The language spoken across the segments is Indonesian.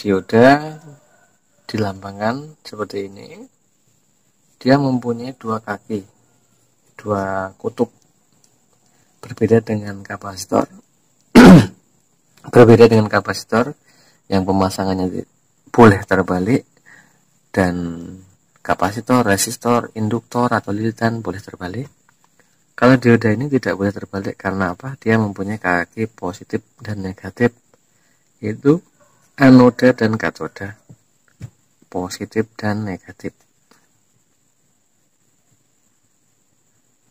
Dioda dilambangkan seperti ini. Dia mempunyai dua kaki, dua kutub. Berbeda dengan kapasitor. Berbeda dengan kapasitor yang pemasangannya boleh terbalik, dan kapasitor, resistor, induktor atau lilitan boleh terbalik. Kalau dioda ini tidak boleh terbalik karena apa? Dia mempunyai kaki positif dan negatif, yaitu anoda dan katoda, positif dan negatif.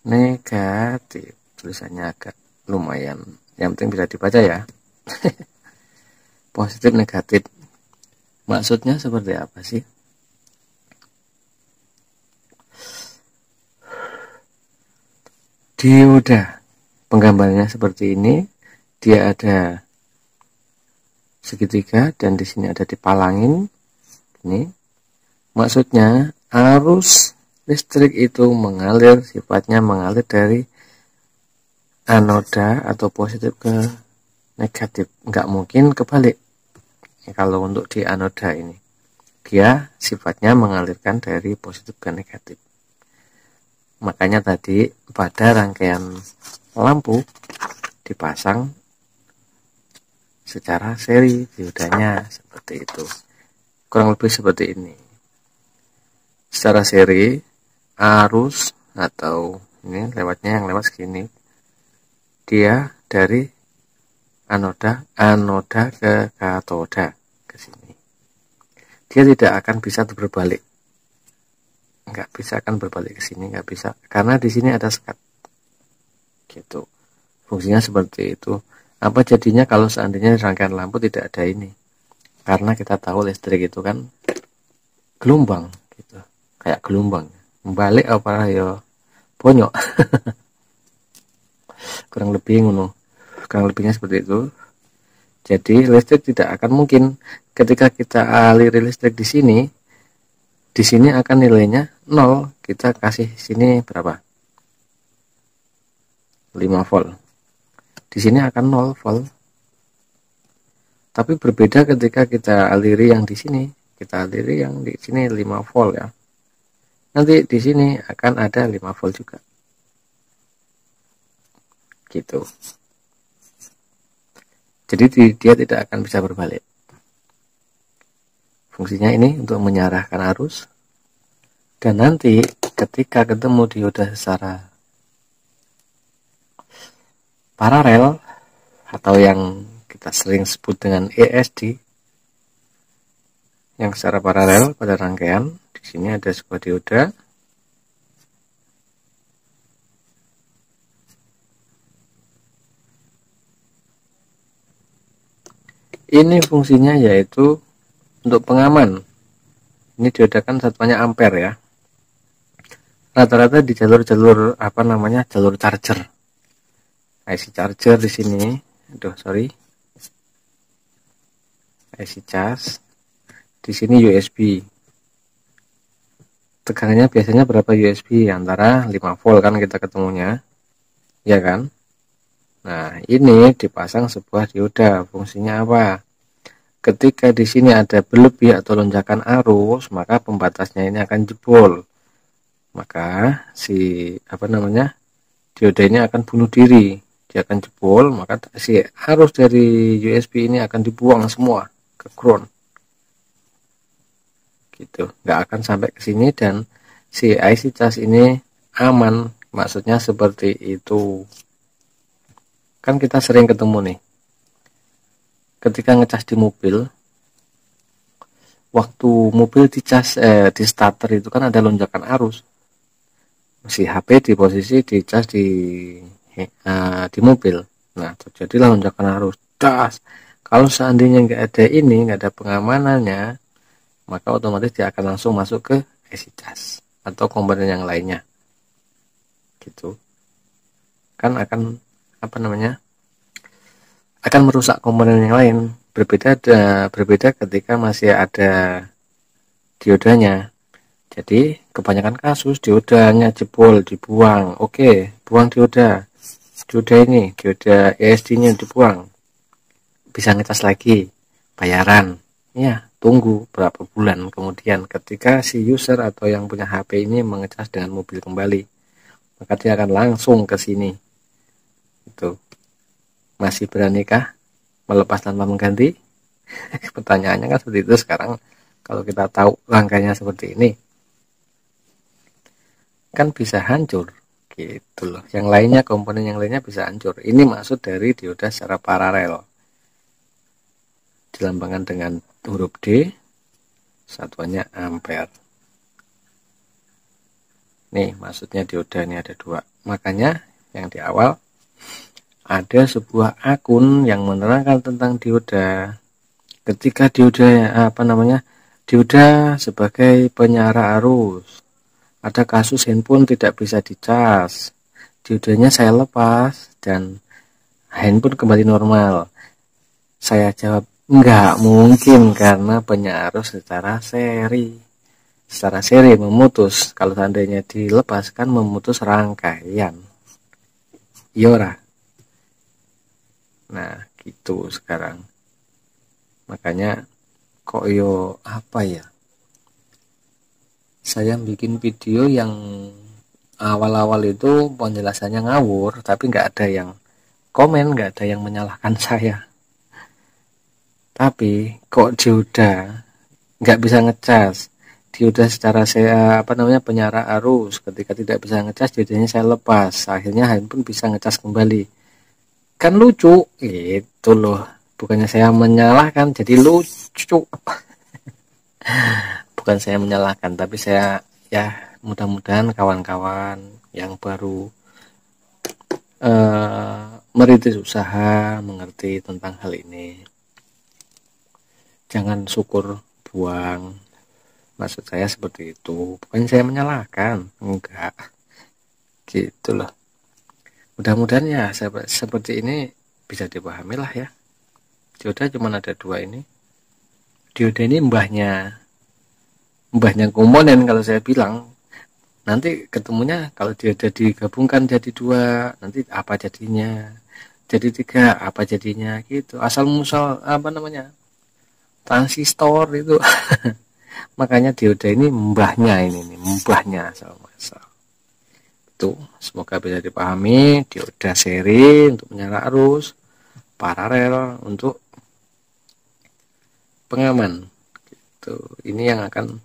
Negatif, tulisannya agak lumayan, yang penting bisa dibaca ya. Positif negatif, maksudnya seperti apa sih? Dioda penggambarannya seperti ini. Dia ada segitiga dan di sini ada dipalangin. Ini maksudnya arus listrik itu mengalir, sifatnya mengalir dari anoda atau positif ke negatif, nggak mungkin kebalik. Kalau untuk di anoda ini, dia sifatnya mengalirkan dari positif ke negatif. Makanya tadi pada rangkaian lampu dipasang secara seri diodanya seperti itu, kurang lebih seperti ini. Secara seri arus atau ini lewatnya yang lewat segini, dia dari anoda ke katoda ke sini. Dia tidak akan bisa berbalik, nggak bisa akan berbalik ke sini, nggak bisa, karena di sini ada sekat. Gitu. Fungsinya seperti itu. Apa jadinya kalau seandainya rangkaian lampu tidak ada ini? Karena kita tahu listrik itu kan gelombang, gitu, kayak gelombang. Membalik apa ya bonyok. Kurang lebih ngono. Kurang lebihnya seperti itu. Jadi listrik tidak akan mungkin ketika kita aliri listrik di sini akan nilainya 0. Kita kasih sini berapa? 5 volt. Di sini akan 0 volt. Tapi berbeda ketika kita aliri yang di sini. Kita aliri yang di sini 5 volt ya. Nanti di sini akan ada 5 volt juga. Gitu. Jadi dia tidak akan bisa berbalik. Fungsinya ini untuk mengarahkan arus. Dan nanti ketika ketemu dioda secara paralel atau yang kita sering sebut dengan ESD, yang secara paralel pada rangkaian, di sini ada sebuah dioda. Ini fungsinya yaitu untuk pengaman. Ini dioda kan satuannya ampere ya. Rata-rata di jalur-jalur jalur charger. IC charger di sini. IC charge. Di sini USB. Tegangannya biasanya berapa USB? Antara 5 volt kan kita ketemunya. Ya kan? Nah, ini dipasang sebuah dioda. Fungsinya apa? Ketika di sini ada berlebih atau lonjakan arus, maka pembatasnya ini akan jebol. Maka dioda ini akan bunuh diri. Dia akan jebol, maka si arus dari USB ini akan dibuang semua ke ground. Gitu. Nggak akan sampai ke sini dan si IC charge ini aman. Maksudnya seperti itu. Kan kita sering ketemu nih, ketika ngecas di mobil, waktu mobil dicas di starter itu kan ada lonjakan arus. Si HP di posisi dicas di mobil. Nah, terjadilah lonjakan arus. Das. Kalau seandainya nggak ada ini, nggak ada pengamanannya, maka otomatis dia akan langsung masuk ke IC charge atau komponen yang lainnya. Gitu. Kan akan akan merusak komponen yang lain. Berbeda ketika masih ada diodanya. Jadi kebanyakan kasus diodanya jebol, dibuang. Oke, buang dioda ESD nya dibuang, bisa ngecas lagi, bayaran Ya, tunggu berapa bulan kemudian ketika si user atau yang punya HP ini mengecas dengan mobil kembali, maka dia akan langsung ke sini. Itu. Masih beranikah melepas tanpa mengganti? Pertanyaannya kan seperti itu sekarang. Kalau kita tahu langkahnya seperti ini, kan bisa hancur gitu loh. Yang lainnya, komponen yang lainnya bisa hancur. Ini maksud dari dioda secara paralel, dilambangkan dengan huruf D, satuannya ampere. Nih maksudnya dioda ini ada dua. Makanya yang di awal ada sebuah akun yang menerangkan tentang dioda. Ketika dioda dioda sebagai penyara arus. Ada kasus handphone tidak bisa dicas, diodanya saya lepas dan handphone kembali normal. Saya jawab, enggak mungkin karena penyaros secara seri memutus. Kalau seandainya dilepaskan memutus rangkaian, yora. Nah gitu sekarang. Makanya kok apa ya, saya bikin video yang awal-awal itu penjelasannya ngawur, tapi nggak ada yang komen, nggak ada yang menyalahkan saya. Tapi kok dioda nggak bisa ngecas, dioda secara penyara arus, ketika tidak bisa ngecas diodanya saya lepas, akhirnya handphone bisa ngecas kembali. Kan lucu itu loh, bukannya saya menyalahkan, jadi lucu. Bukan saya menyalahkan, tapi saya ya mudah-mudahan kawan-kawan yang baru merintis usaha mengerti tentang hal ini. Jangan syukur buang, maksud saya seperti itu. Bukan saya menyalahkan, enggak gitu loh. Mudah-mudahan ya seperti ini bisa dipahami lah ya. Dioda cuma ada dua ini. Dioda ini mbahnya komponen. Kalau saya bilang nanti ketemunya kalau dioda digabungkan jadi dua, nanti apa jadinya, jadi tiga apa jadinya gitu, asal musal transistor itu. Makanya dioda ini mbahnya asal musal itu. Semoga bisa dipahami. Dioda seri untuk menyala arus, paralel untuk pengaman gitu. Ini yang akan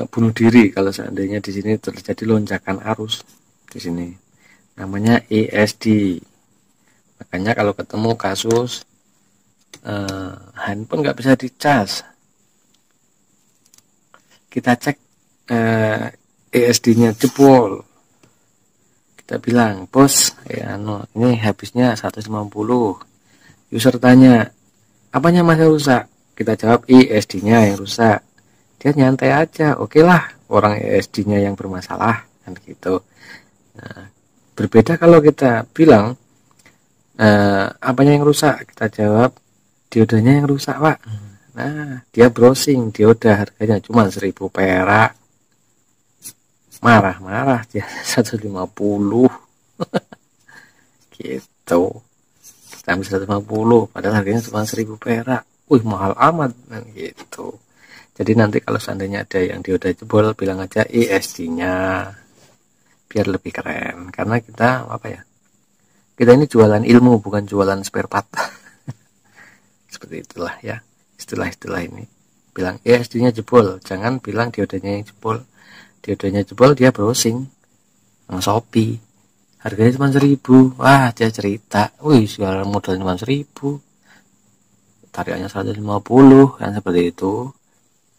bunuh diri kalau seandainya di sini terjadi lonjakan arus di sini, namanya ESD. Makanya kalau ketemu kasus handphone nggak bisa dicas, kita cek ESD-nya jebol, kita bilang bos ini habisnya 150. User tanya apanya masih rusak, kita jawab ESD-nya yang rusak. Dia nyantai aja, oke lah orang ESD-nya yang bermasalah kan gitu. Nah, berbeda kalau kita bilang apanya yang rusak, kita jawab diodanya yang rusak pak. Nah dia browsing dioda harganya cuma 1000 perak, marah dia 150 gitu. Kita ambil 150 padahal harganya cuma 1000 perak, mahal amat kan gitu. Jadi nanti kalau seandainya ada yang dioda jebol, bilang aja ESD-nya biar lebih keren. Karena kita kita ini jualan ilmu, bukan jualan spare part. Seperti itulah ya istilah-istilah ini. Bilang ESD-nya jebol, jangan bilang diodanya yang jebol. Diodanya jebol dia browsing nang Shopee, harganya cuma 1000. Wah dia cerita, segala modal cuma 1000, tarikannya 150 kan, seperti itu.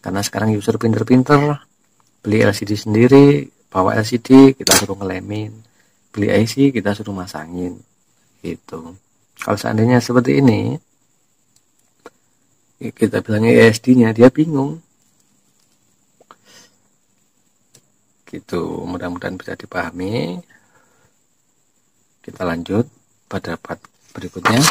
Karena sekarang user pinter-pinter, beli LCD sendiri, bawa LCD kita suruh ngelemin, beli IC kita suruh masangin gitu. Kalau seandainya seperti ini, kita bilangnya ESD-nya, dia bingung gitu. Mudah-mudahan bisa dipahami. Kita lanjut pada part berikutnya.